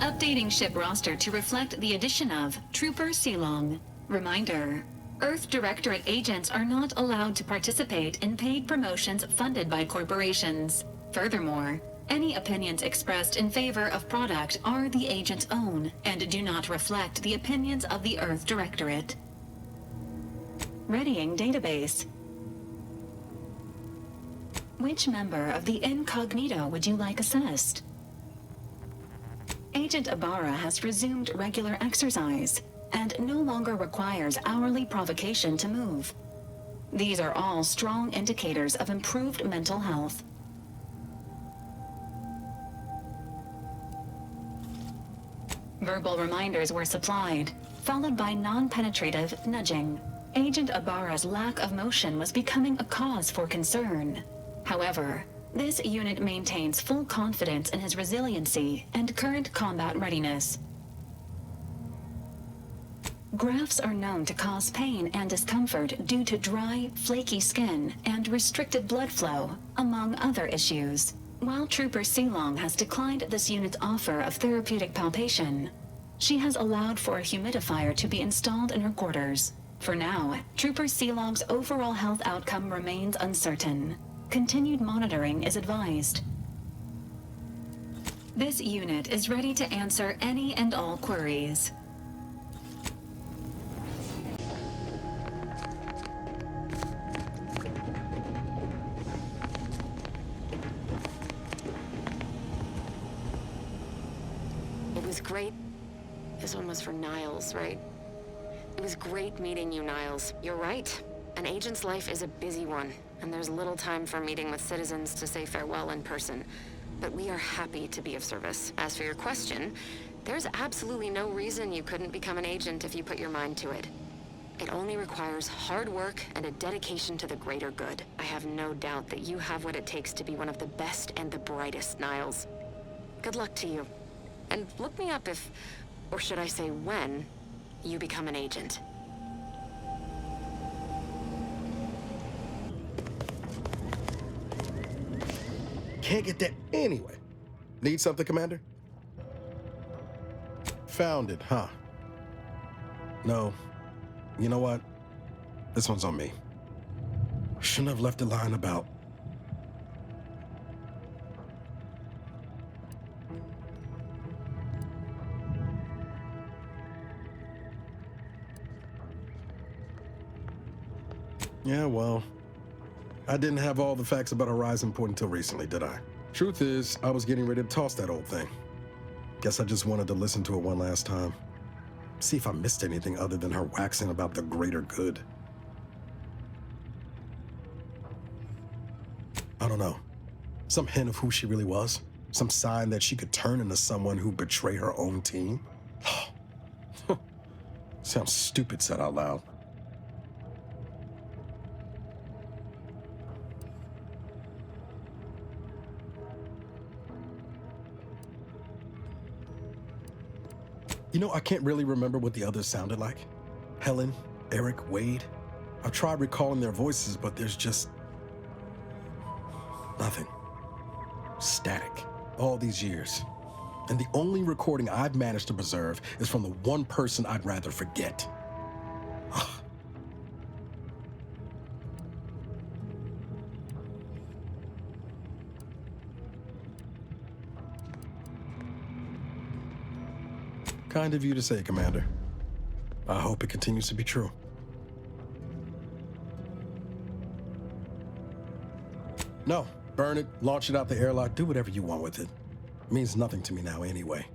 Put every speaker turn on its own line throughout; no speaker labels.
Updating ship roster to reflect the addition of Trooper Silong. Reminder: Earth Directorate agents are not allowed to participate in paid promotions funded by corporations. Furthermore, any opinions expressed in favor of product are the agent's own and do not reflect the opinions of the Earth Directorate. Readying database. Which member of the incognito would you like assessed? Agent Ibarra has resumed regular exercise and no longer requires hourly provocation to move. These are all strong indicators of improved mental health. Verbal reminders were supplied, followed by non-penetrative nudging. Agent Ibarra's lack of motion was becoming a cause for concern. However, this unit maintains full confidence in his resiliency and current combat readiness. Grafts are known to cause pain and discomfort due to dry, flaky skin and restricted blood flow, among other issues. While Trooper Silong has declined this unit's offer of therapeutic palpation, she has allowed for a humidifier to be installed in her quarters. For now, Trooper Silong's overall health outcome remains uncertain. Continued monitoring is advised. This unit is ready to answer any and all queries.
It was great. This one was for Niles, right? It was great meeting you, Niles. You're right. An agent's life is a busy one, and there's little time for meeting with citizens to say farewell in person. But we are happy to be of service. As for your question, there's absolutely no reason you couldn't become an agent if you put your mind to it. It only requires hard work and a dedication to the greater good. I have no doubt that you have what it takes to be one of the best and the brightest, Niles. Good luck to you. And look me up if, or should I say when, you become an agent.
Can't get that anyway. Need something, Commander? Found it, huh? No. You know what? This one's on me. Shouldn't have left a line about. Yeah, well, I didn't have all the facts about Horizon Point until recently, did I? Truth is, I was getting ready to toss that old thing. Guess I just wanted to listen to it one last time. See if I missed anything other than her waxing about the greater good. I don't know. Some hint of who she really was? Some sign that she could turn into someone who betray her own team? Sounds stupid said out loud. You know, I can't really remember what the others sounded like. Helen, Eric, Wade. I've tried recalling their voices, but there's just nothing. Static. All these years. And the only recording I've managed to preserve is from the one person I'd rather forget. Kind of you to say, Commander. I hope it continues to be true. No, burn it, launch it out the airlock, do whatever you want with it. It means nothing to me now anyway.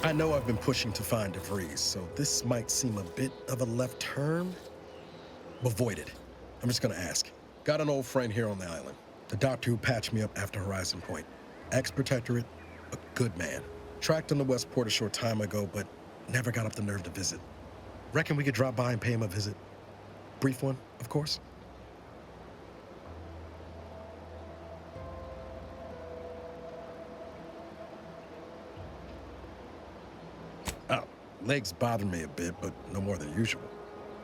I know I've been pushing to find DeVries, so this might seem a bit of a left turn. Avoid it. I'm just gonna ask. Got an old friend here on the island. The doctor who patched me up after Horizon Point. Ex-protectorate, a good man. Tracked on the Westport a short time ago, but never got up the nerve to visit. Reckon we could drop by and pay him a visit. Brief one, of course. Oh, legs bother me a bit, but no more than usual.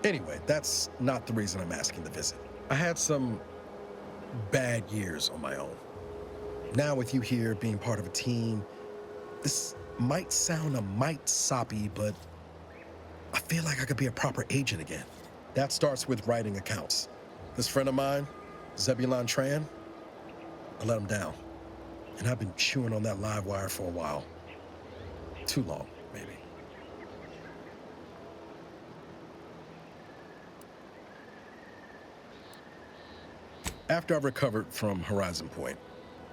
Anyway, that's not the reason I'm asking the visit. I had some bad years on my own. Now with you here being part of a team, this might sound a mite soppy, but I feel like I could be a proper agent again. That starts with writing accounts. This friend of mine, Zebulon Tran, I let him down. And I've been chewing on that live wire for a while. Too long, maybe. After I recovered from Horizon Point,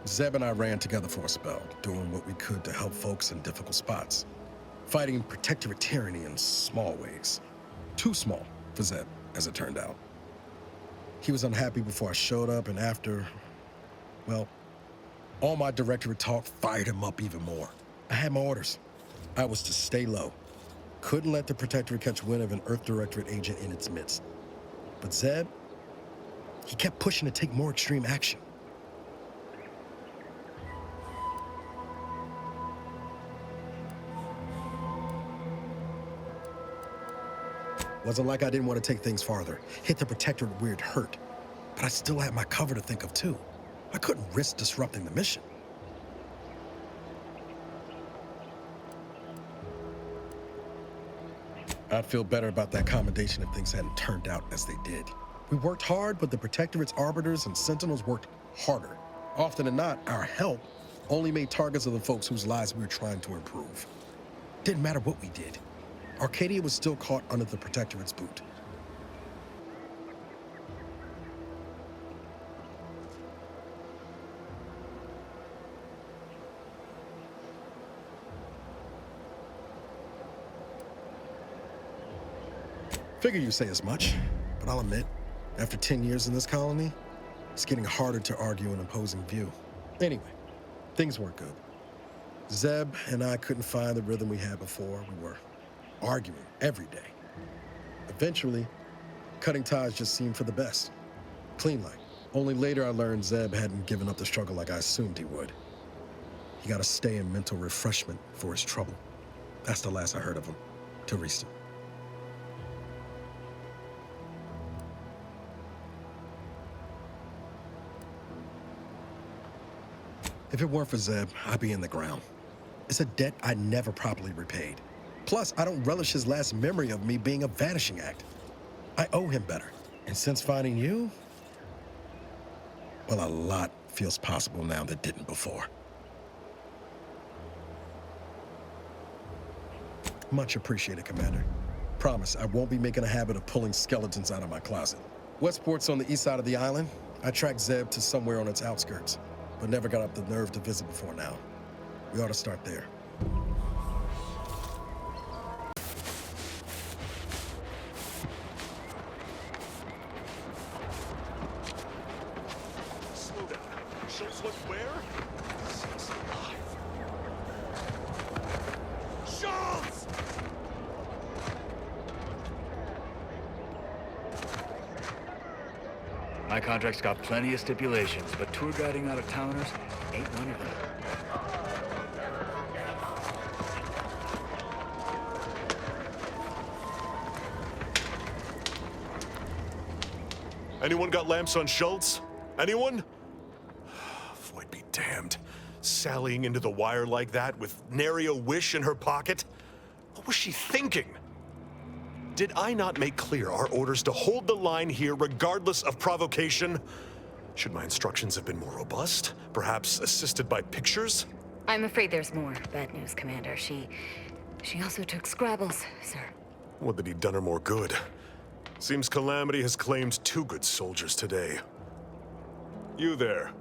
Zeb and I ran together for a spell, doing what we could to help folks in difficult spots. Fighting protectorate tyranny in small ways. Too small for Zeb, as it turned out. He was unhappy before I showed up, and after, well, all my directorate talk fired him up even more. I had my orders. I was to stay low. Couldn't let the protectorate catch wind of an Earth Directorate agent in its midst. But Zeb, he kept pushing to take more extreme action. Wasn't like I didn't want to take things farther, hit the protectorate where it hurt. But I still had my cover to think of too. I couldn't risk disrupting the mission. I'd feel better about that commendation if things hadn't turned out as they did. We worked hard, but the Protectorate's arbiters and sentinels worked harder. Often than not, our help only made targets of the folks whose lives we were trying to improve. Didn't matter what we did. Arcadia was still caught under the Protectorate's boot. Figure you say as much, but I'll admit, after 10 years in this colony, it's getting harder to argue an opposing view. Anyway, things weren't good. Zeb and I couldn't find the rhythm we had before. We were arguing every day. Eventually, cutting ties just seemed for the best. Clean like. Only later I learned Zeb hadn't given up the struggle like I assumed he would. He got to stay in mental refreshment for his trouble. That's the last I heard of him, till recent. If it weren't for Zeb, I'd be in the ground. It's a debt I never properly repaid. Plus, I don't relish his last memory of me being a vanishing act. I owe him better. And since finding you, well, a lot feels possible now that didn't before. Much appreciated, Commander. Promise, I won't be making a habit of pulling skeletons out of my closet. Westport's on the east side of the island. I tracked Zeb to somewhere on its outskirts, but never got up the nerve to visit before now. We ought to start there.
Slow down. Schultz went where? He's alive. Schultz!
My contract's got plenty of stipulations, but tour guiding out-of-towners ain't one of them.
Anyone got lamps on Schultz? Anyone? Void be damned. Sallying into the wire like that with nary a wish in her pocket? What was she thinking? Did I not make clear our orders to hold the line here regardless of provocation? Should my instructions have been more robust? Perhaps assisted by pictures?
I'm afraid there's more bad news, Commander. She also took Scrabbles, sir.
Would that he'd done her more good. Seems Calamity has claimed 2 good soldiers today. You there.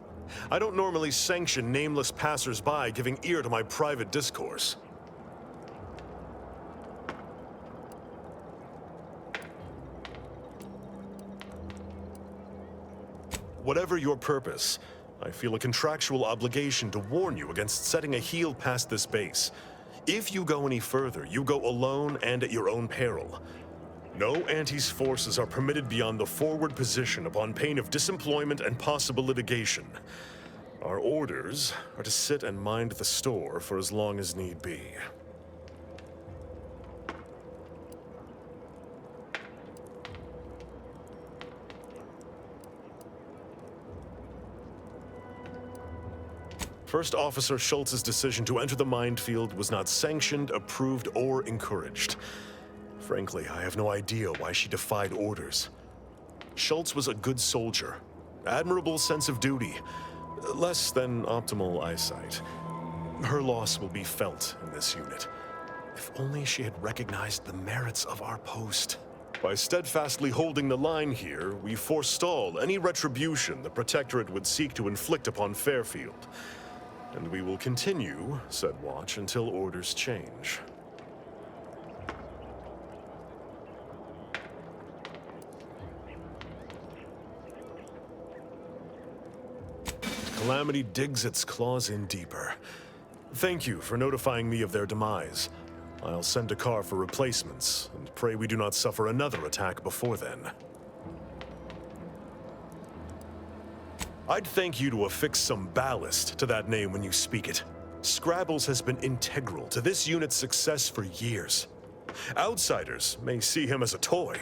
I don't normally sanction nameless passers-by giving ear to my private discourse. Whatever your purpose, I feel a contractual obligation to warn you against setting a heel past this base. If you go any further, you go alone and at your own peril. No Antes forces are permitted beyond the forward position upon pain of disemployment and possible litigation. Our orders are to sit and mind the store for as long as need be. First Officer Schultz's decision to enter the minefield was not sanctioned, approved, or encouraged. Frankly, I have no idea why she defied orders. Schultz was a good soldier, admirable sense of duty, less than optimal eyesight. Her loss will be felt in this unit. If only she had recognized the merits of our post. By steadfastly holding the line here, we forestall any retribution the Protectorate would seek to inflict upon Fairfield. And we will continue, said watch, until orders change. Calamity digs its claws in deeper. Thank you for notifying me of their demise. I'll send a car for replacements, and pray we do not suffer another attack before then. I'd thank you to affix some ballast to that name when you speak it. Scrabbles has been integral to this unit's success for years. Outsiders may see him as a toy,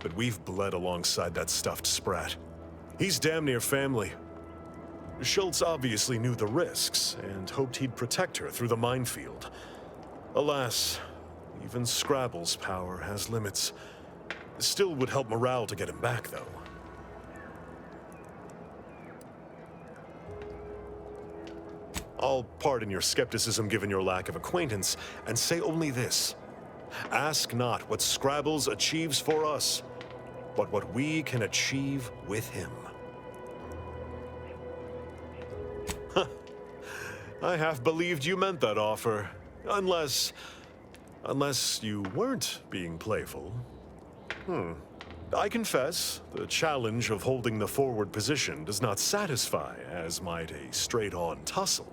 but we've bled alongside that stuffed sprat. He's damn near family. Schultz obviously knew the risks and hoped he'd protect her through the minefield. Alas, even Scrabble's power has limits. Still would help morale to get him back, though. I'll pardon your skepticism given your lack of acquaintance, and say only this. Ask not what Scrabbles achieves for us, but what we can achieve with him. I half believed you meant that offer. Unless you weren't being playful. I confess, the challenge of holding the forward position does not satisfy, as might a straight-on tussle.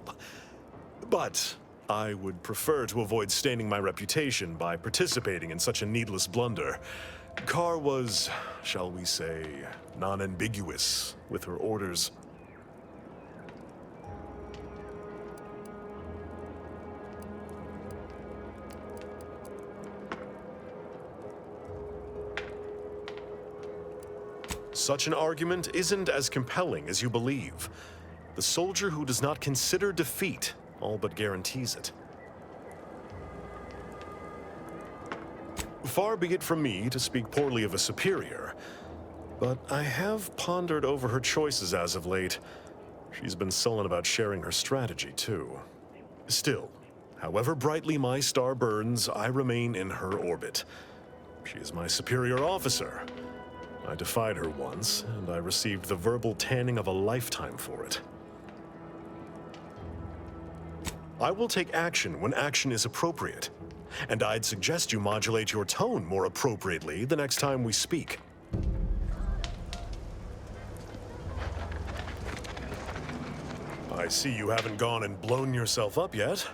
But I would prefer to avoid staining my reputation by participating in such a needless blunder. Carr was, shall we say, non-ambiguous with her orders. Such an argument isn't as compelling as you believe. The soldier who does not consider defeat all but guarantees it. Far be it from me to speak poorly of a superior, but I have pondered over her choices as of late. She's been sullen about sharing her strategy, too. Still, however brightly my star burns, I remain in her orbit. She is my superior officer. I defied her once, and I received the verbal tanning of a lifetime for it. I will take action when action is appropriate, and I'd suggest you modulate your tone more appropriately the next time we speak. I see you haven't gone and blown yourself up yet.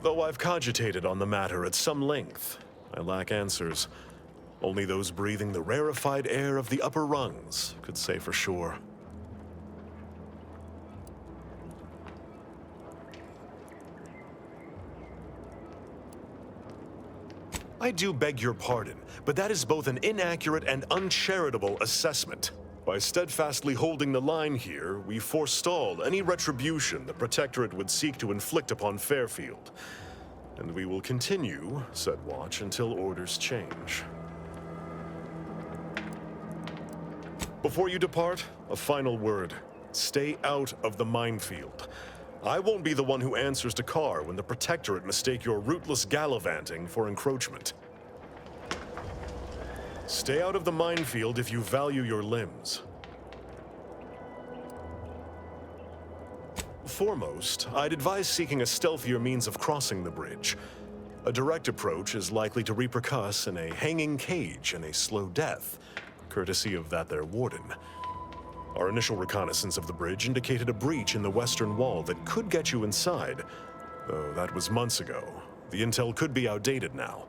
Though I've cogitated on the matter at some length, I lack answers. Only those breathing the rarefied air of the upper rungs could say for sure. I do beg your pardon, but that is both an inaccurate and uncharitable assessment. By steadfastly holding the line here, we forestall any retribution the Protectorate would seek to inflict upon Fairfield. And we will continue, said watch, until orders change. Before you depart, a final word. Stay out of the minefield. I won't be the one who answers to Carr when the Protectorate mistake your rootless gallivanting for encroachment. Stay out of the minefield if you value your limbs. Foremost, I'd advise seeking a stealthier means of crossing the bridge. A direct approach is likely to repercuss in a hanging cage and a slow death, courtesy of that there warden. Our initial reconnaissance of the bridge indicated a breach in the western wall that could get you inside, though that was months ago. The intel could be outdated now.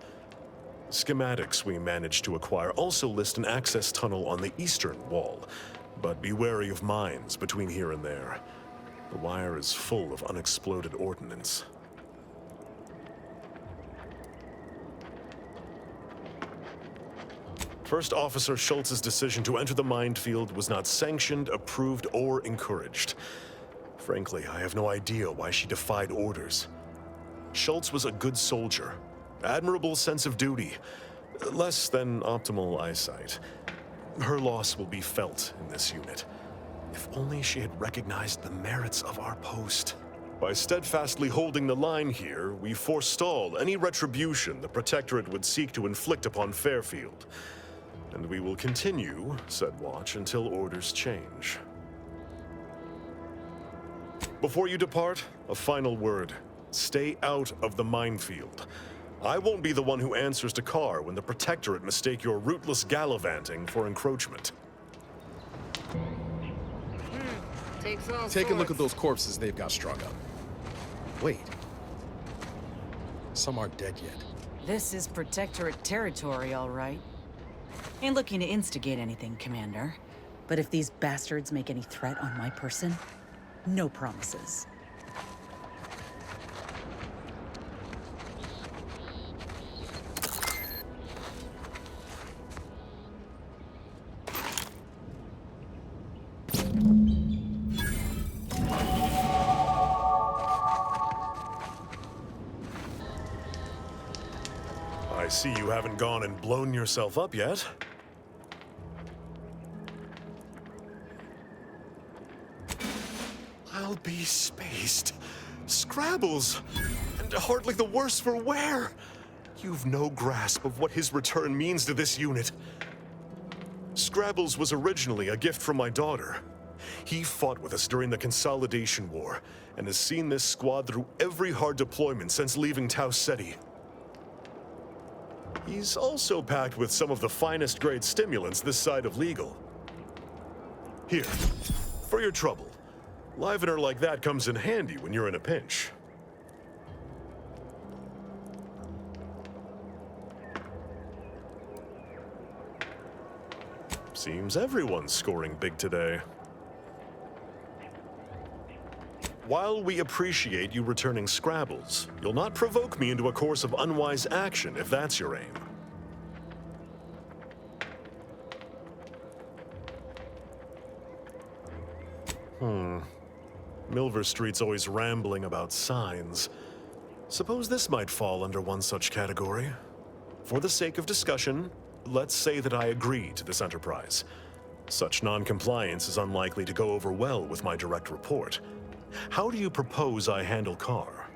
Schematics we managed to acquire also list an access tunnel on the eastern wall, but be wary of mines between here and there. The wire is full of unexploded ordnance. First Officer Schultz's decision to enter the minefield was not sanctioned, approved, or encouraged. Frankly, I have no idea why she defied orders. Schultz was a good soldier, admirable sense of duty, less than optimal eyesight. Her loss will be felt in this unit. If only she had recognized the merits of our post. By steadfastly holding the line here, we forestall any retribution the Protectorate would seek to inflict upon Fairfield. And we will continue said watch until orders change. Before you depart, a final word. Stay out of the minefield. I won't be the one who answers to Carr when the Protectorate mistake your rootless gallivanting for encroachment.
Takes all
Take a look
sorts.
at those corpses they've got strung up. Wait. Some aren't dead yet.
This is Protectorate territory, all right. Ain't looking to instigate anything, Commander. But if these bastards make any threat on my person, no promises.
I see you haven't gone and blown yourself up yet. I'll be spaced. Scrabbles! And hardly the worse for wear! You've no grasp of what his return means to this unit. Scrabbles was originally a gift from my daughter. He fought with us during the Consolidation War, and has seen this squad through every hard deployment since leaving Tau Ceti. He's also packed with some of the finest grade stimulants this side of legal. Here, for your trouble. Livener like that comes in handy when you're in a pinch. Seems everyone's scoring big today. While we appreciate you returning Scrabbles, you'll not provoke me into a course of unwise action if that's your aim. Milver Street's always rambling about signs. Suppose this might fall under one such category. For the sake of discussion, let's say that I agree to this enterprise. Such non-compliance is unlikely to go over well with my direct report. How do you propose I handle Carr?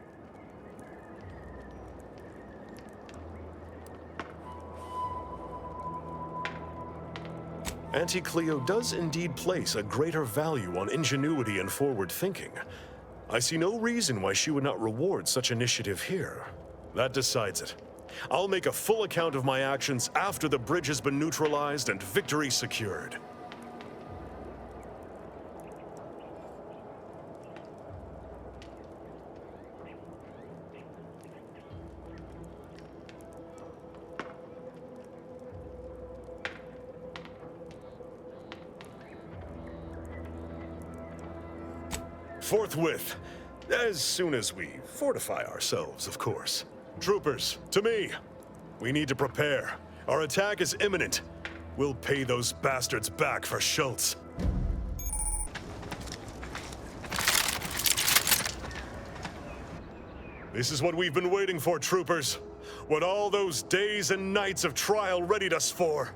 Auntie Cleo does indeed place a greater value on ingenuity and forward thinking. I see no reason why she would not reward such initiative here. That decides it. I'll make a full account of my actions after the bridge has been neutralized and victory secured. Forthwith, as soon as we fortify ourselves, of course. Troopers, to me. We need to prepare. Our attack is imminent. We'll pay those bastards back for Schultz. This is what we've been waiting for, troopers. What all those days and nights of trial readied us for.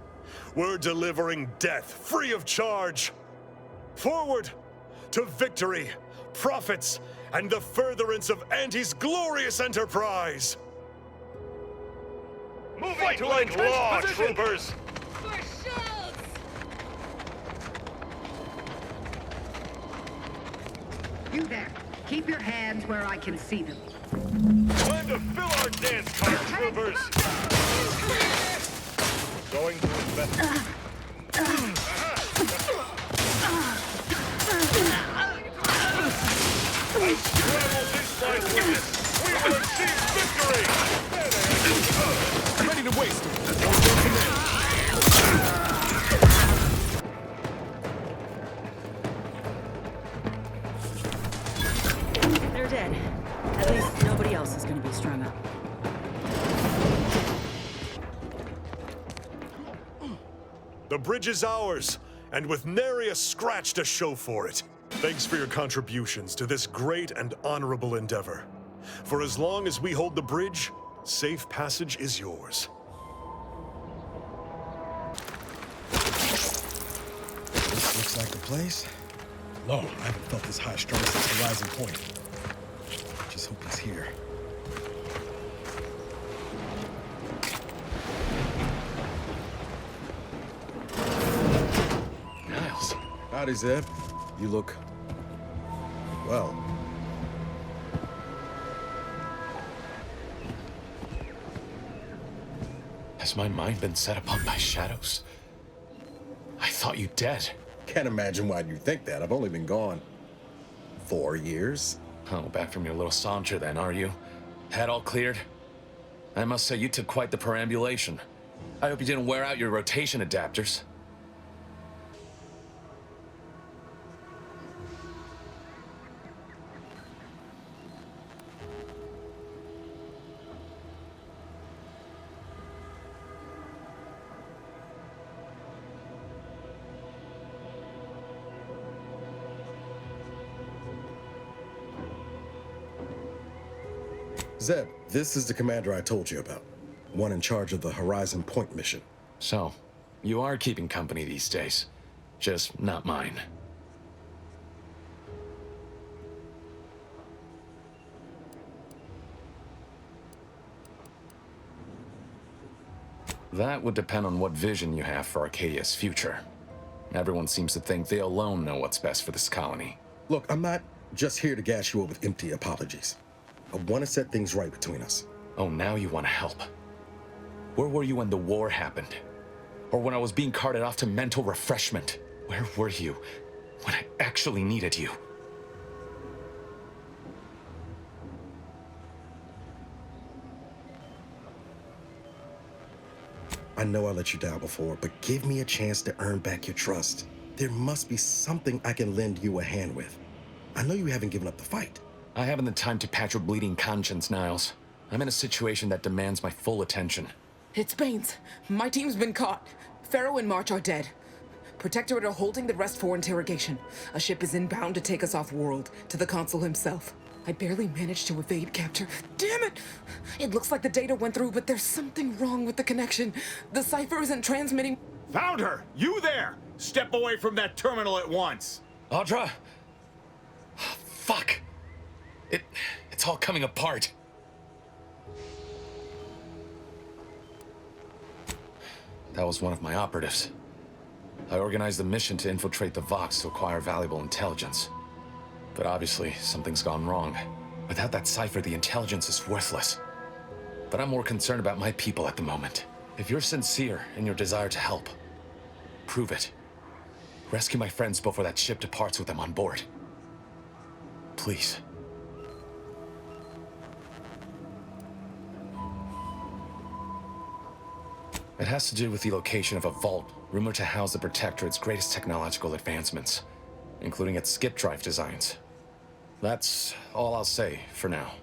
We're delivering death, free of charge. Forward to victory, profits, and the furtherance of Auntie's glorious enterprise!
Moving to like law, troopers!
You there. Keep your hands where I can see them.
Time to fill our dance card, troopers! Going to invest. I scramble this line with this. We will achieve victory!
Ready to waste it.
They're dead. At least nobody else is gonna be strung up.
The bridge is ours, and with nary a scratch to show for it. Thanks for your contributions to this great and honorable endeavor. For as long as we hold the bridge, safe passage is yours.
This looks like the place. Lord, I haven't felt this high strung since Horizon Point. Just hope he's here.
Niles.
Howdy, Zeb. You look... well.
Has my mind been set upon by shadows? I thought you dead.
Can't imagine why you think that. I've only been gone 4 years.
Oh, back from your little saunter then, are you? Head all cleared? I must say, you took quite the perambulation. I hope you didn't wear out your rotation adapters.
Zeb, this is the commander I told you about. One in charge of the Horizon Point mission.
So, you are keeping company these days. Just not mine. That would depend on what vision you have for Arcadia's future. Everyone seems to think they alone know what's best for this colony.
Look, I'm not just here to gas you up with empty apologies. I want to set things right between us.
Oh, now you want to help. Where were you when the war happened? Or when I was being carted off to mental refreshment? Where were you when I actually needed you?
I know I let you down before, but give me a chance to earn back your trust. There must be something I can lend you a hand with. I know you haven't given up the fight.
I haven't the time to patch your bleeding conscience, Niles. I'm in a situation that demands my full attention.
It's Baines. My team's been caught. Pharaoh and March are dead. Protectorate are holding the rest for interrogation. A ship is inbound to take us off-world, to the consul himself. I barely managed to evade capture. Damn it! It looks like the data went through, but there's something wrong with the connection. The cipher isn't transmitting...
Found her! You there! Step away from that terminal at once!
Audra! Fuck! It's all coming apart. That was one of my operatives. I organized a mission to infiltrate the Vox to acquire valuable intelligence. But obviously, something's gone wrong. Without that cipher, the intelligence is worthless. But I'm more concerned about my people at the moment. If you're sincere in your desire to help, prove it. Rescue my friends before that ship departs with them on board. Please. It has to do with the location of a vault rumored to house the Protectorate's greatest technological advancements, including its skip drive designs. That's all I'll say for now.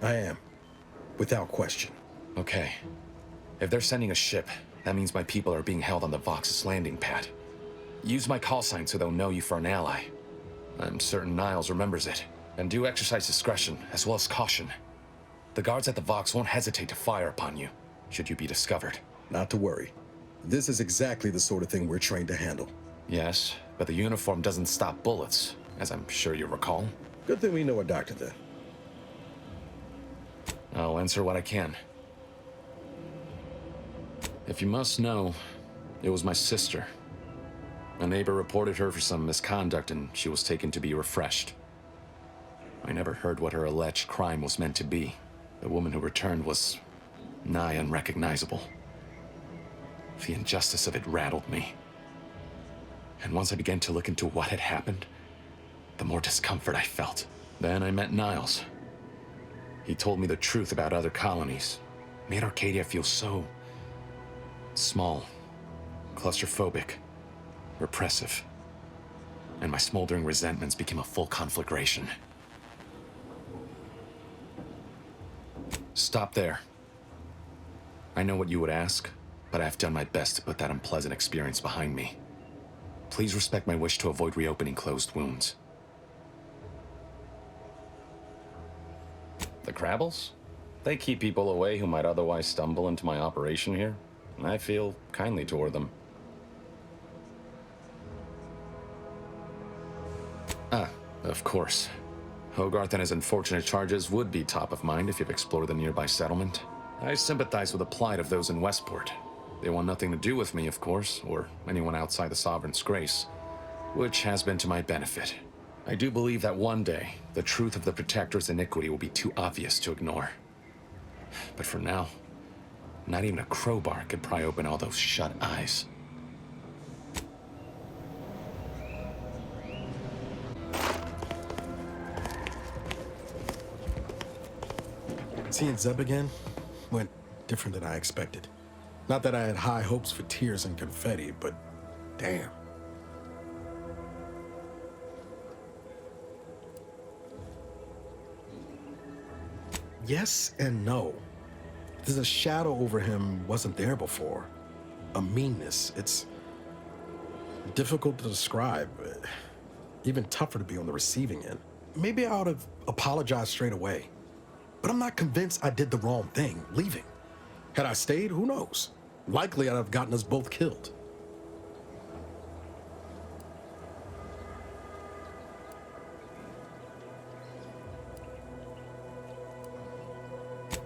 I am. Without question.
Okay. If they're sending a ship, that means my people are being held on the Vox's landing pad. Use my call sign so they'll know you for an ally. I'm certain Niles remembers it. And do exercise discretion, as well as caution. The guards at the Vox won't hesitate to fire upon you, should you be discovered.
Not to worry. This is exactly the sort of thing we're trained to handle.
Yes, but the uniform doesn't stop bullets, as I'm sure you recall.
Good thing we know a doctor then.
I'll answer what I can. If you must know, it was my sister. A neighbor reported her for some misconduct and she was taken to be refreshed. I never heard what her alleged crime was meant to be. The woman who returned was nigh unrecognizable. The injustice of it rattled me. And once I began to look into what had happened, the more discomfort I felt. Then I met Niles. He told me the truth about other colonies. Made Arcadia feel so... small, claustrophobic, repressive. And my smoldering resentments became a full conflagration. Stop there. I know what you would ask, but I've done my best to put that unpleasant experience behind me. Please respect my wish to avoid reopening closed wounds. The Crabbles? They keep people away who might otherwise stumble into my operation here. I feel kindly toward them. Ah, of course. Hogarth and his unfortunate charges would be top of mind if you've explored the nearby settlement. I sympathize with the plight of those in Westport. They want nothing to do with me, of course, or anyone outside the Sovereign's grace, which has been to my benefit. I do believe that one day, the truth of the Protector's iniquity will be too obvious to ignore. But for now, not even a crowbar could pry open all those shut eyes.
Seeing Zeb again went different than I expected. Not that I had high hopes for tears and confetti, but damn. Yes and no. There's a shadow over him wasn't there before. A meanness. It's difficult to describe. Even tougher to be on the receiving end. Maybe I ought to apologize straight away. But I'm not convinced I did the wrong thing, leaving. Had I stayed, who knows? Likely I'd have gotten us both killed.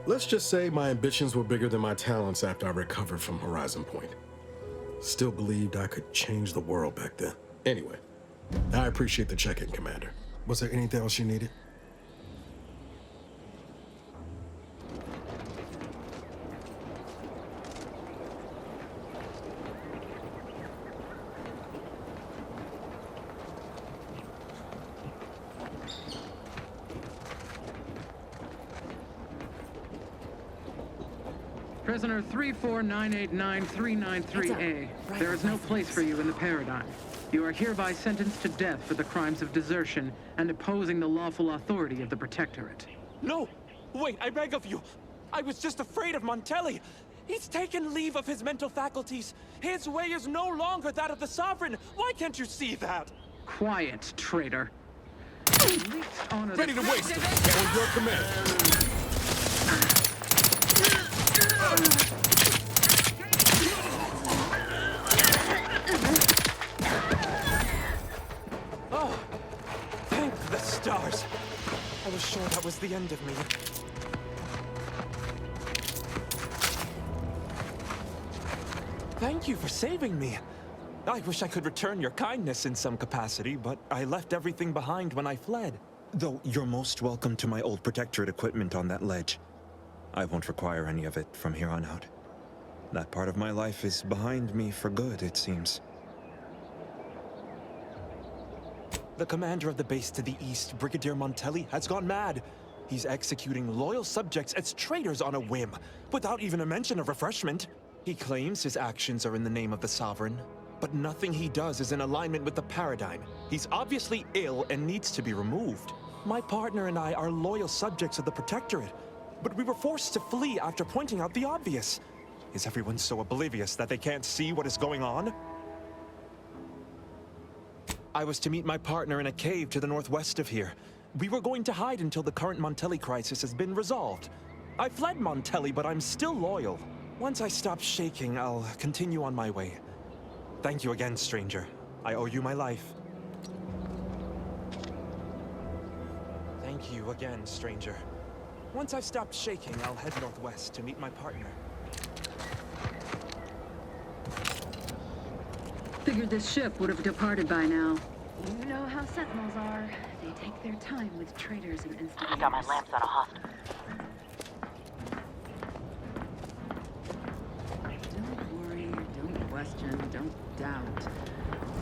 Let's just say my ambitions were bigger than my talents after I recovered from Horizon Point. Still believed I could change the world back then. Anyway, I appreciate the check-in, Commander. Was there anything else you needed?
Prisoner 34989-393A. There is no place for you in the Paradigm. You are hereby sentenced to death for the crimes of desertion and opposing the lawful authority of the Protectorate.
No! Wait, I beg of you! I was just afraid of Montelli! He's taken leave of his mental faculties! His way is no longer that of the Sovereign! Why can't you see that?
Quiet, traitor.
Ready to waste it! On your command!
Oh, thank the stars. I was sure that was the end of me. Thank you for saving me. I wish I could return your kindness in some capacity, but I left everything behind when I fled. Though you're most welcome to my old Protectorate equipment on that ledge. I won't require any of it from here on out. That part of my life is behind me for good, it seems. The commander of the base to the east, Brigadier Montelli, has gone mad. He's executing loyal subjects as traitors on a whim, without even a mention of refreshment. He claims his actions are in the name of the Sovereign, but nothing he does is in alignment with the Paradigm. He's obviously ill and needs to be removed. My partner and I are loyal subjects of the Protectorate, but we were forced to flee after pointing out the obvious. Is everyone so oblivious that they can't see what is going on? I was to meet my partner in a cave to the northwest of here. We were going to hide until the current Montelli crisis has been resolved. I fled Montelli, but I'm still loyal. Once I stop shaking, I'll continue on my way. Thank you again, stranger. I owe you my life. Thank you again, stranger. Once I've stopped shaking, I'll head northwest to meet my partner.
Figured this ship would have departed by now. You know how Sentinels are. They take their time with traitors and instigators.
I got my lamps on a hostage.
Don't worry, don't question, don't doubt.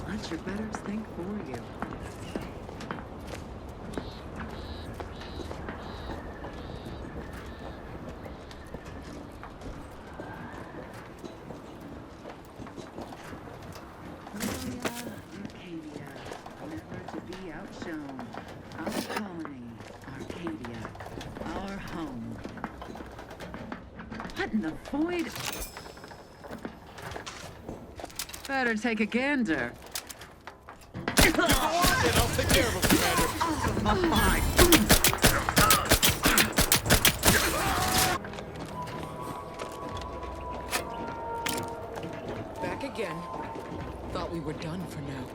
Let your betters think for you. the void? Better take a gander.
I'll take care of him, Commander.
Back again. Thought we were done for now.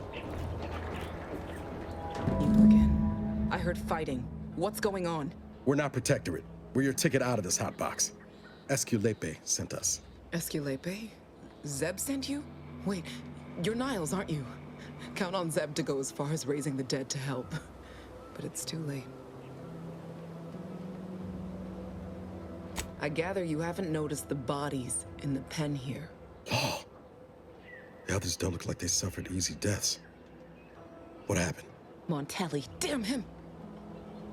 You again. I heard fighting. What's going on?
We're not Protectorate. We're your ticket out of this hotbox. Esculepe sent us.
Esculepe? Zeb sent you? Wait, you're Niles, aren't you? Count on Zeb to go as far as raising the dead to help. But it's too late. I gather you haven't noticed the bodies in the pen here.
Oh. The others don't look like they suffered easy deaths. What happened?
Montelli, damn him!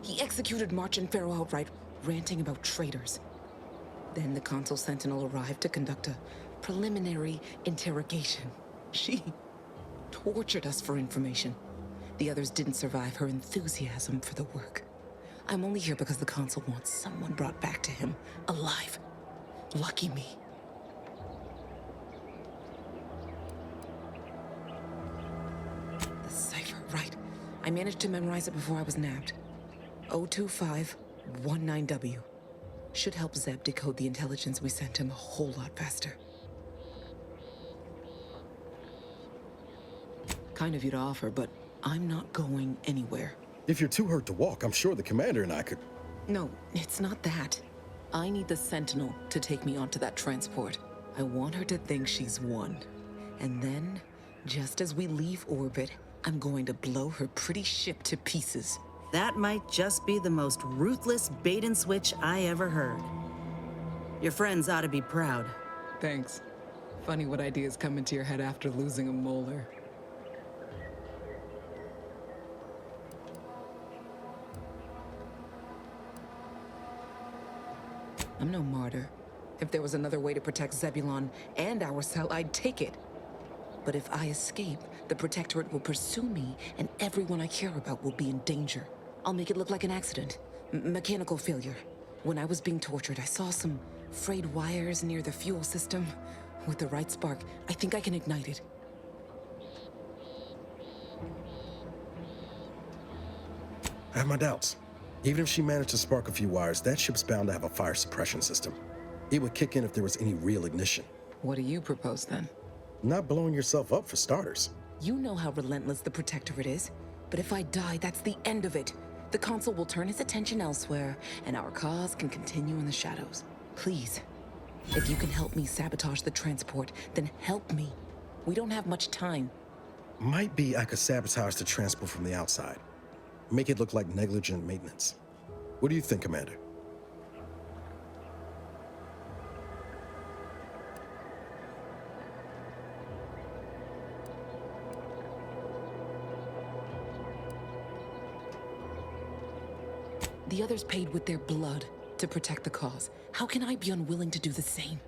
He executed March and Pharaoh outright, ranting about traitors. Then the Consul Sentinel arrived to conduct a preliminary interrogation. She tortured us for information. The others didn't survive her enthusiasm for the work. I'm only here because the Consul wants someone brought back to him, alive. Lucky me. The cipher, right. I managed to memorize it before I was nabbed. 02519W. Should help Zeb decode the intelligence we sent him a whole lot faster. Kind of you to offer, but I'm not going anywhere.
If you're too hurt to walk, I'm sure the commander and I could...
No, it's not that. I need the Sentinel to take me onto that transport. I want her to think she's won. And then, just as we leave orbit, I'm going to blow her pretty ship to pieces.
That might just be the most ruthless bait and switch I ever heard. Your friends ought to be proud.
Thanks. Funny what ideas come into your head after losing a molar. I'm no martyr. If there was another way to protect Zebulon and our cell, I'd take it. But if I escape, the Protectorate will pursue me, and everyone I care about will be in danger. I'll make it look like an accident. Mechanical failure. When I was being tortured, I saw some frayed wires near the fuel system. With the right spark, I think I can ignite it.
I have my doubts. Even if she managed to spark a few wires, that ship's bound to have a fire suppression system. It would kick in if there was any real ignition.
What do you propose, then?
Not blowing yourself up, for starters.
You know how relentless the Protectorate is. But if I die, that's the end of it. The Consul will turn his attention elsewhere, and our cause can continue in the shadows. Please, if you can help me sabotage the transport, then help me. We don't have much time.
Might be I could sabotage the transport from the outside. Make it look like negligent maintenance. What do you think, Commander?
The others paid with their blood to protect the cause. How can I be unwilling to do the same?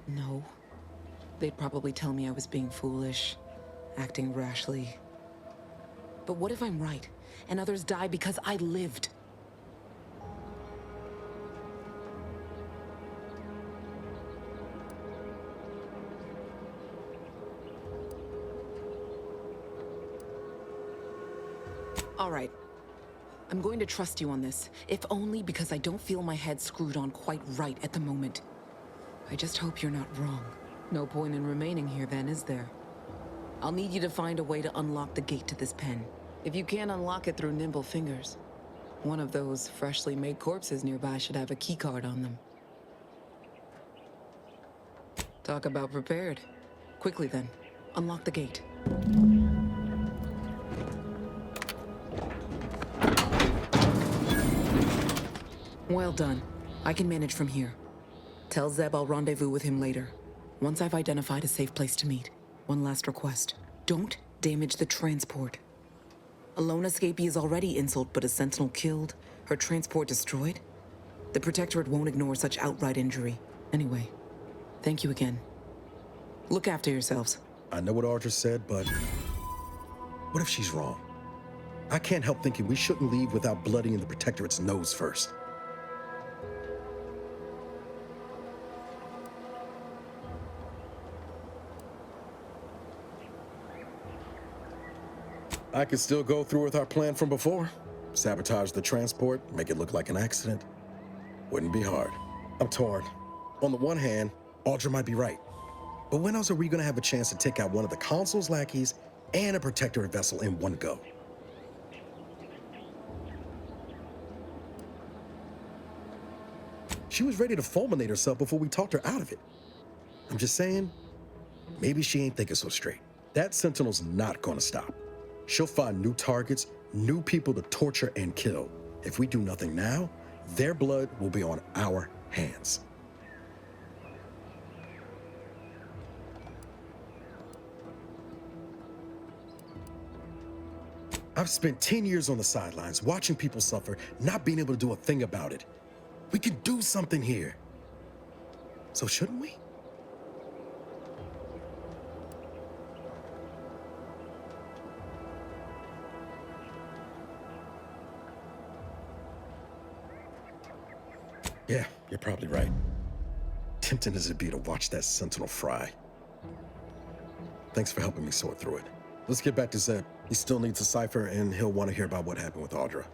No. They'd probably tell me I was being foolish, acting rashly. But what if I'm right, and others die because I lived? All right. I'm going to trust you on this, if only because I don't feel my head screwed on quite right at the moment. I just hope you're not wrong. No point in remaining here then, is there? I'll need you to find a way to unlock the gate to this pen. If you can't unlock it through nimble fingers, one of those freshly made corpses nearby should have a keycard on them. Talk about prepared. Quickly then, unlock the gate. Well done. I can manage from here. Tell Zeb I'll rendezvous with him later, once I've identified a safe place to meet. One last request. Don't damage the transport. A lone escapee is already insult, but a sentinel killed, her transport destroyed? The Protectorate won't ignore such outright injury. Anyway, thank you again. Look after yourselves.
I know what Audra said, but what if she's wrong? I can't help thinking we shouldn't leave without bloodying the Protectorate's nose first. I could still go through with our plan from before. Sabotage the transport, make it look like an accident. Wouldn't be hard. I'm torn. On the one hand, Audra might be right. But when else are we gonna have a chance to take out one of the Consul's lackeys and a Protectorate vessel in one go? She was ready to fulminate herself before we talked her out of it. I'm just saying, maybe she ain't thinking so straight. That Sentinel's not gonna stop. She'll find new targets, new people to torture and kill. If we do nothing now, their blood will be on our hands. I've spent 10 years on the sidelines, watching people suffer, not being able to do a thing about it. We can do something here. So shouldn't we? Yeah, you're probably right. Tempting as it be to watch that Sentinel fry. Thanks for helping me sort through it. Let's get back to Zeb. He still needs a cipher, and he'll want to hear about what happened with Audra.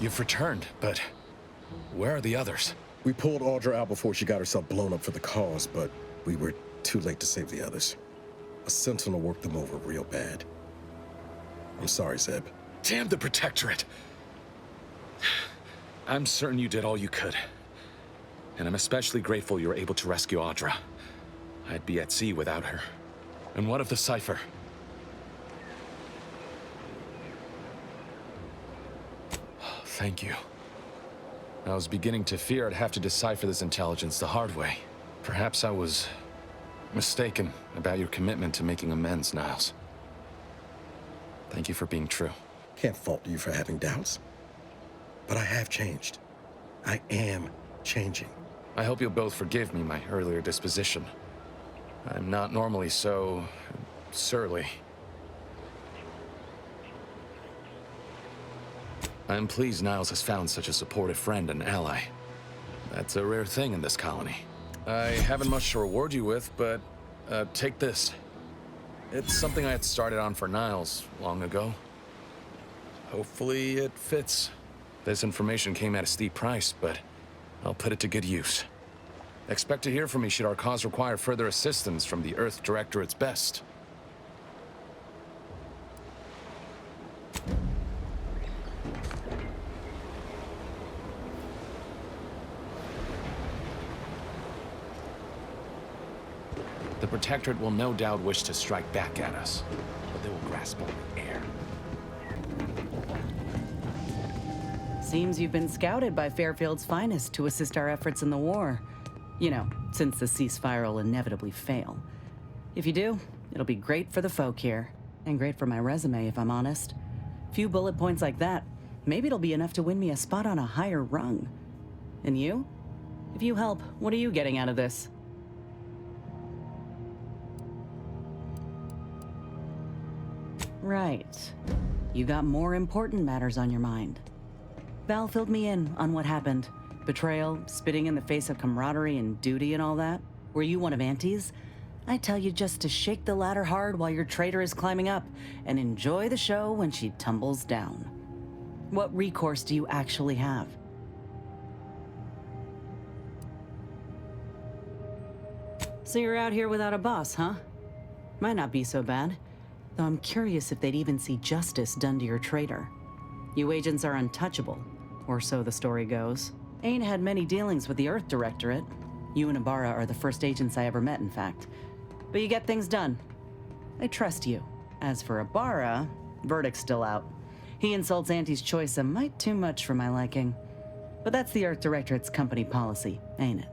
You've returned, but where are the others?
We pulled Audra out before she got herself blown up for the cause, but we were too late to save the others. A Sentinel worked them over real bad. I'm sorry, Zeb.
Damn the Protectorate! I'm certain you did all you could. And I'm especially grateful you were able to rescue Audra. I'd be at sea without her. And what of the cipher? Thank you. I was beginning to fear I'd have to decipher this intelligence the hard way. Perhaps I was mistaken about your commitment to making amends, Niles. Thank you for being true.
Can't fault you for having doubts. But I have changed. I am changing.
I hope you'll both forgive me my earlier disposition. I'm not normally so surly. I'm pleased Niles has found such a supportive friend and ally. That's a rare thing in this colony. I haven't much to reward you with, but take this. It's something I had started on for Niles long ago. Hopefully it fits. This information came at a steep price, but I'll put it to good use. Expect to hear from me should our cause require further assistance from the Earth Directorate's best. The Protectorate will no doubt wish to strike back at us, but they will grasp only air.
Seems you've been scouted by Fairfield's finest to assist our efforts in the war. You know, since the ceasefire will inevitably fail. If you do, it'll be great for the folk here. And great for my resume, if I'm honest. Few bullet points like that, maybe it'll be enough to win me a spot on a higher rung. And you? If you help, what are you getting out of this? Right. You got more important matters on your mind. Val filled me in on what happened. Betrayal, spitting in the face of camaraderie and duty and all that. Were you one of Auntie's? I tell you just to shake the ladder hard while your traitor is climbing up, and enjoy the show when she tumbles down. What recourse do you actually have? So you're out here without a boss, huh? Might not be so bad. Though I'm curious if they'd even see justice done to your traitor. You agents are untouchable, or so the story goes. Ain't had many dealings with the Earth Directorate. You and Ibarra are the first agents I ever met, in fact. But you get things done. I trust you. As for Ibarra, verdict's still out. He insults Auntie's choice a mite too much for my liking. But that's the Earth Directorate's company policy, ain't it?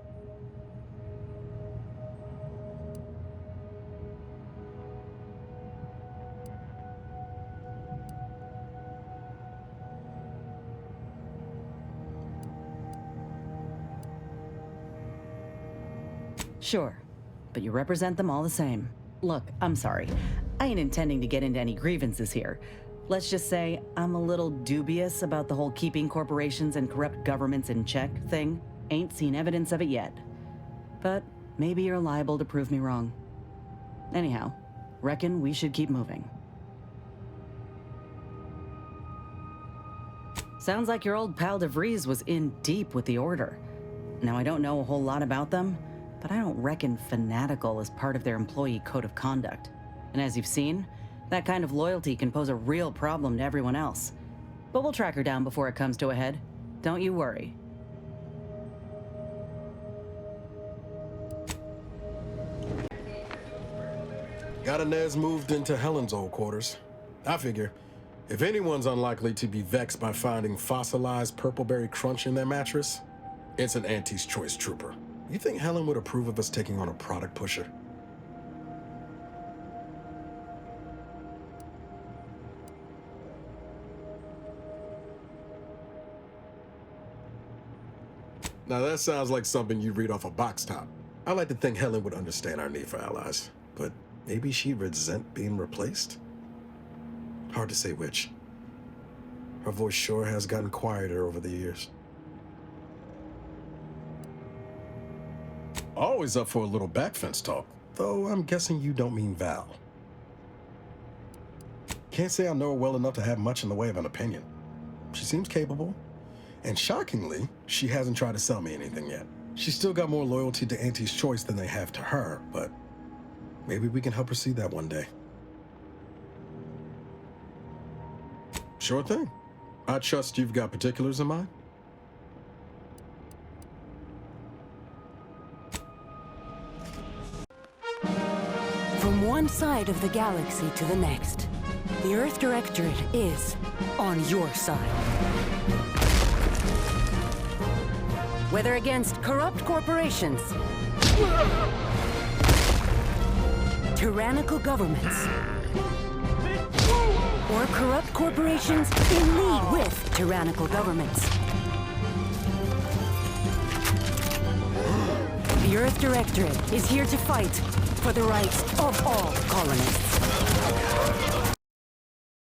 Sure, but you represent them all the same. Look, I'm sorry. I ain't intending to get into any grievances here. Let's just say I'm a little dubious about the whole keeping corporations and corrupt governments in check thing. Ain't seen evidence of it yet. But maybe you're liable to prove me wrong. Anyhow, reckon we should keep moving. Sounds like your old pal DeVries was in deep with the Order. Now, I don't know a whole lot about them, but I don't reckon fanatical is part of their employee code of conduct. And as you've seen, that kind of loyalty can pose a real problem to everyone else. But we'll track her down before it comes to a head. Don't you worry.
Got Inez moved into Helen's old quarters. I figure, if anyone's unlikely to be vexed by finding fossilized purpleberry crunch in their mattress, it's an Auntie's Choice trooper. You think Helen would approve of us taking on a product pusher? Now that sounds like something you'd read off a box top. I like to think Helen would understand our need for allies, but maybe she'd resent being replaced? Hard to say which. Her voice sure has gotten quieter over the years. Always up for a little backfence talk, though I'm guessing you don't mean Val. Can't say I know her well enough to have much in the way of an opinion. She seems capable, and shockingly, she hasn't tried to sell me anything yet. She's still got more loyalty to Auntie's Choice than they have to her, but maybe we can help her see that one day. Sure thing. I trust you've got particulars in mind?
From one side of the galaxy to the next, the Earth Directorate is on your side. Whether against corrupt corporations, tyrannical governments, or corrupt corporations in league with tyrannical governments, the Earth Directorate is here to fight for the rights of all colonists.